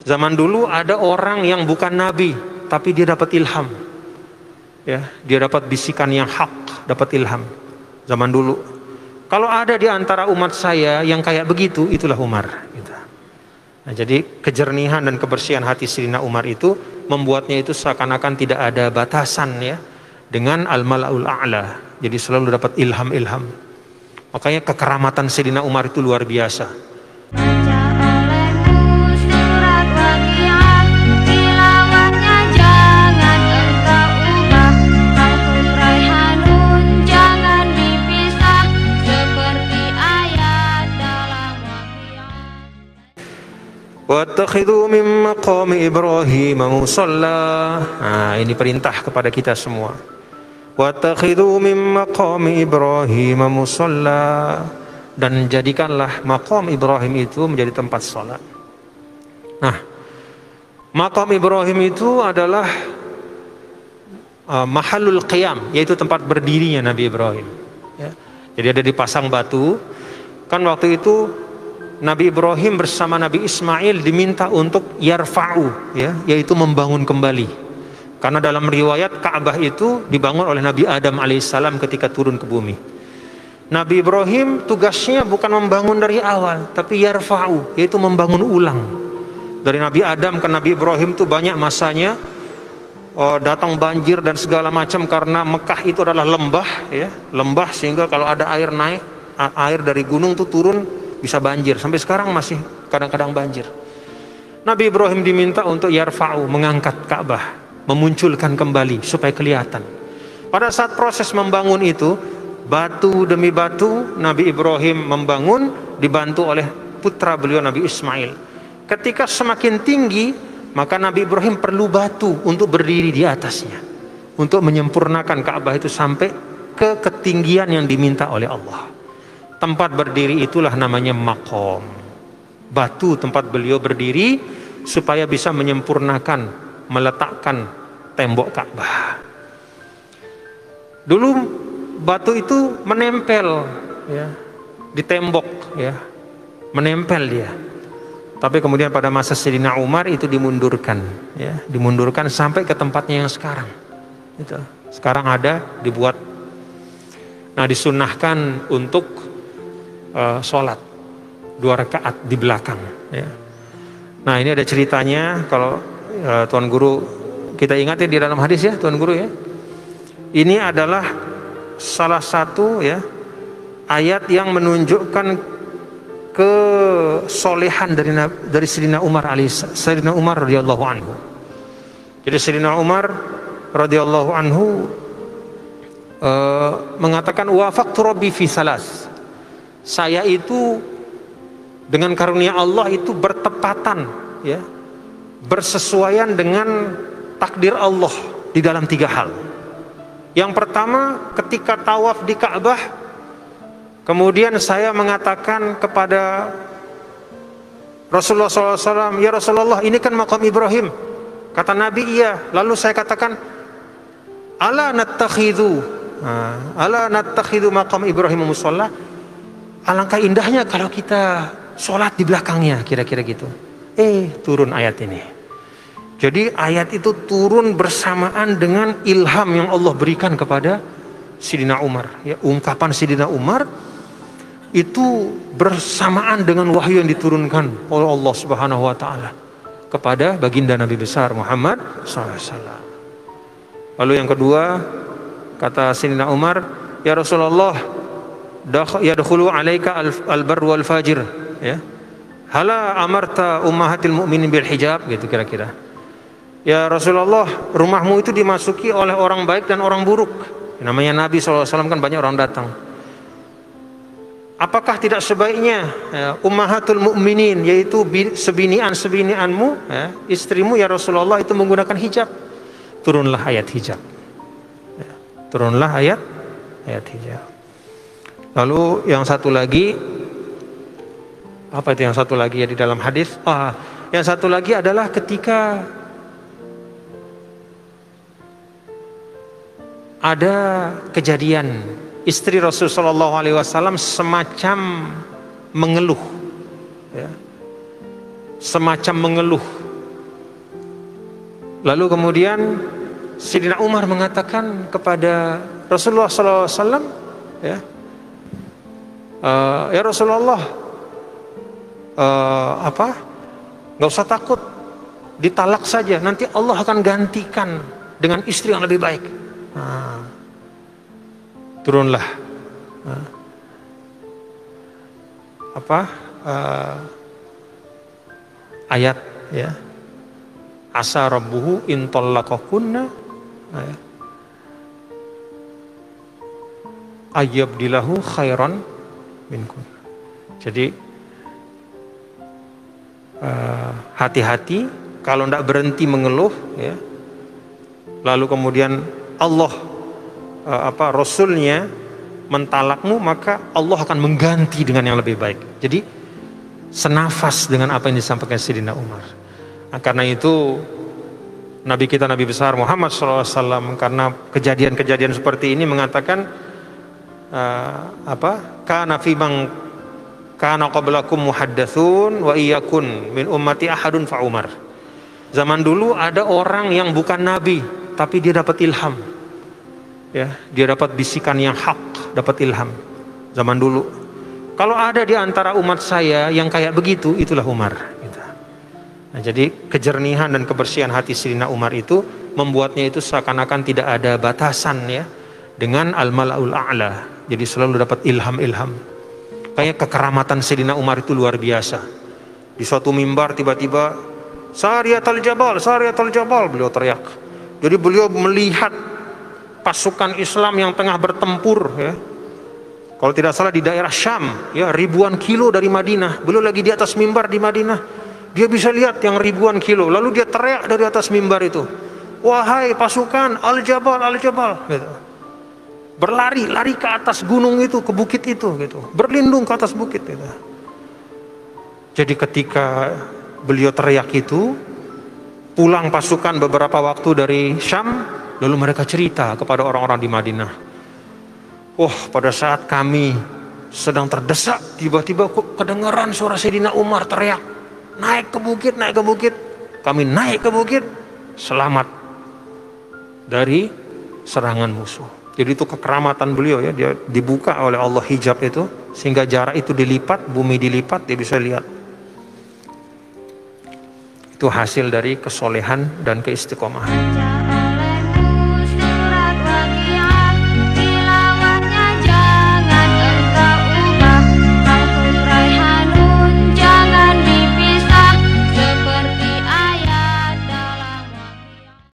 Zaman dulu ada orang yang bukan nabi, tapi dia dapat ilham. Ya, dia dapat bisikan yang hak, dapat ilham. Zaman dulu. Kalau ada di antara umat saya yang kayak begitu, itulah Umar. Gitu. Nah, jadi kejernihan dan kebersihan hati Sayyidina Umar itu membuatnya itu seakan-akan tidak ada batasan ya dengan al-mala'ul a'la. Jadi selalu dapat ilham-ilham. Makanya kekeramatan Sayyidina Umar itu luar biasa. Wattakhidhu min maqami Ibrahim musalla. Nah, ini perintah kepada kita semua. Wattakhidhu min maqami Ibrahim musalla, dan jadikanlah maqam Ibrahim itu menjadi tempat salat. Nah, maqam Ibrahim itu adalah mahallul qiyam, yaitu tempat berdirinya Nabi Ibrahim. Ya. Jadi ada dipasang batu. Kan waktu itu Nabi Ibrahim bersama Nabi Ismail diminta untuk yarfa'u, ya, yaitu membangun kembali. Karena dalam riwayat Ka'bah itu dibangun oleh Nabi Adam alaihissalam ketika turun ke bumi. Nabi Ibrahim tugasnya bukan membangun dari awal, tapi yarfa'u, yaitu membangun ulang. Dari Nabi Adam ke Nabi Ibrahim itu banyak masanya, datang banjir dan segala macam karena Mekah itu adalah lembah, ya, lembah sehingga kalau ada air naik, air dari gunung itu turun bisa banjir. Sampai sekarang masih kadang-kadang banjir. Nabi Ibrahim diminta untuk yarfa'u, mengangkat Ka'bah, memunculkan kembali supaya kelihatan. Pada saat proses membangun itu, batu demi batu Nabi Ibrahim membangun, dibantu oleh putra beliau Nabi Ismail. Ketika semakin tinggi, maka Nabi Ibrahim perlu batu untuk berdiri di atasnya, untuk menyempurnakan Ka'bah itu sampai ke ketinggian yang diminta oleh Allah. Tempat berdiri itulah namanya maqam. Batu tempat beliau berdiri supaya bisa menyempurnakan, meletakkan tembok Ka'bah. Dulu batu itu menempel, ya, di tembok, ya, menempel dia. Tapi kemudian pada masa Sayyidina Umar itu dimundurkan, ya, dimundurkan sampai ke tempatnya yang sekarang. Itu. Sekarang ada dibuat. Nah, disunnahkan untuk sholat 2 rakaat di belakang, ya. Nah, ini ada ceritanya. Kalau Tuan Guru kita ingat ya di dalam hadis, ya Tuan Guru, ya, ini adalah salah satu, ya, ayat yang menunjukkan kesolehan dari Sayyidina Umar Sayyidina Umar radhiyallahu anhu. Jadi Sayyidina Umar radhiyallahu anhu mengatakan wafaqtu rabbi fi salas. Saya itu dengan karunia Allah itu bertepatan, ya, bersesuaian dengan takdir Allah di dalam 3 hal. Yang pertama, ketika tawaf di Ka'bah, kemudian saya mengatakan kepada Rasulullah SAW, ya Rasulullah, ini kan maqam Ibrahim. Kata Nabi, iya. Lalu saya katakan, ala nattakhidhu maqam Ibrahim musalla. Alangkah indahnya kalau kita sholat di belakangnya, kira-kira gitu. Turun ayat ini. Jadi ayat itu turun bersamaan dengan ilham yang Allah berikan kepada Sayyidina Umar. Ya, ungkapan Sayyidina Umar itu bersamaan dengan wahyu yang diturunkan oleh Allah Subhanahu wa taala kepada baginda Nabi besar Muhammad SAW. Lalu yang kedua, kata Sayyidina Umar, ya Rasulullah, yadkhulu alaika al-barr wal fajir, ya, hala amarta ummahatil mu'minin bil hijab, gitu kira-kira. Ya Rasulullah, rumahmu itu dimasuki oleh orang baik dan orang buruk. Namanya Nabi SAW kan banyak orang datang. Apakah tidak sebaiknya, ya, ummahatul mu'minin, yaitu sebinian-sebinianmu, ya, istrimu ya Rasulullah, itu menggunakan hijab? Turunlah ayat hijab, ya, turunlah ayat hijab. Lalu yang satu lagi, apa itu yang satu lagi, ya, di dalam hadis? Yang satu lagi adalah ketika ada kejadian istri Rasulullah SAW semacam mengeluh, ya, semacam mengeluh Lalu kemudian Sayyidina Umar mengatakan kepada Rasulullah SAW, ya, ya Rasulullah, nggak usah takut, ditalak saja, nanti Allah akan gantikan dengan istri yang lebih baik. Turunlah ayat, ya, asa rabbuhu in tallaqakunna ayyabdilahu khairan minkum. Jadi hati-hati kalau tidak berhenti mengeluh, ya, lalu kemudian Allah Rasulnya mentalakmu, maka Allah akan mengganti dengan yang lebih baik. Jadi senafas dengan apa yang disampaikan Sayyidina Umar. Nah, karena itu Nabi kita, Nabi besar Muhammad SAW, karena kejadian-kejadian seperti ini mengatakan kana fi man kana qablakum muhaddatsun wa iyakun min ummati ahadun fa Umar. Zaman dulu ada orang yang bukan nabi tapi dia dapat ilham. Ya, dia dapat bisikan yang hak, dapat ilham. Zaman dulu. Kalau ada di antara umat saya yang kayak begitu, itulah Umar. Gitu. Nah, jadi kejernihan dan kebersihan hati Sayyidina Umar itu membuatnya itu seakan-akan tidak ada batasan, ya, dengan al-mala'ul a'la. Jadi selalu dapat ilham-ilham. Kayak kekeramatan Sayyidina Umar itu luar biasa. Di suatu mimbar tiba-tiba Sariyatul Jabal, Sariyatul Jabal, beliau teriak. Jadi beliau melihat pasukan Islam yang tengah bertempur, ya. Kalau tidak salah di daerah Syam, ya, ribuan kilo dari Madinah. Beliau lagi di atas mimbar di Madinah. Dia bisa lihat yang ribuan kilo. Lalu dia teriak dari atas mimbar itu, wahai pasukan Al-Jabal, Al-Jabal, gitu. Berlari, lari ke atas gunung itu, ke bukit itu, gitu. Berlindung ke atas bukit itu. Jadi ketika beliau teriak itu, pulang pasukan beberapa waktu dari Syam. Lalu mereka cerita kepada orang-orang di Madinah, pada saat kami sedang terdesak, tiba-tiba kok kedengaran suara Sayyidina Umar teriak, naik ke bukit, naik ke bukit. Kami naik ke bukit, selamat dari serangan musuh. Jadi itu kekeramatan beliau, ya, dia dibuka oleh Allah hijab itu, sehingga jarak itu dilipat, bumi dilipat, dia bisa lihat. Itu hasil dari kesolehan dan keistiqomahan.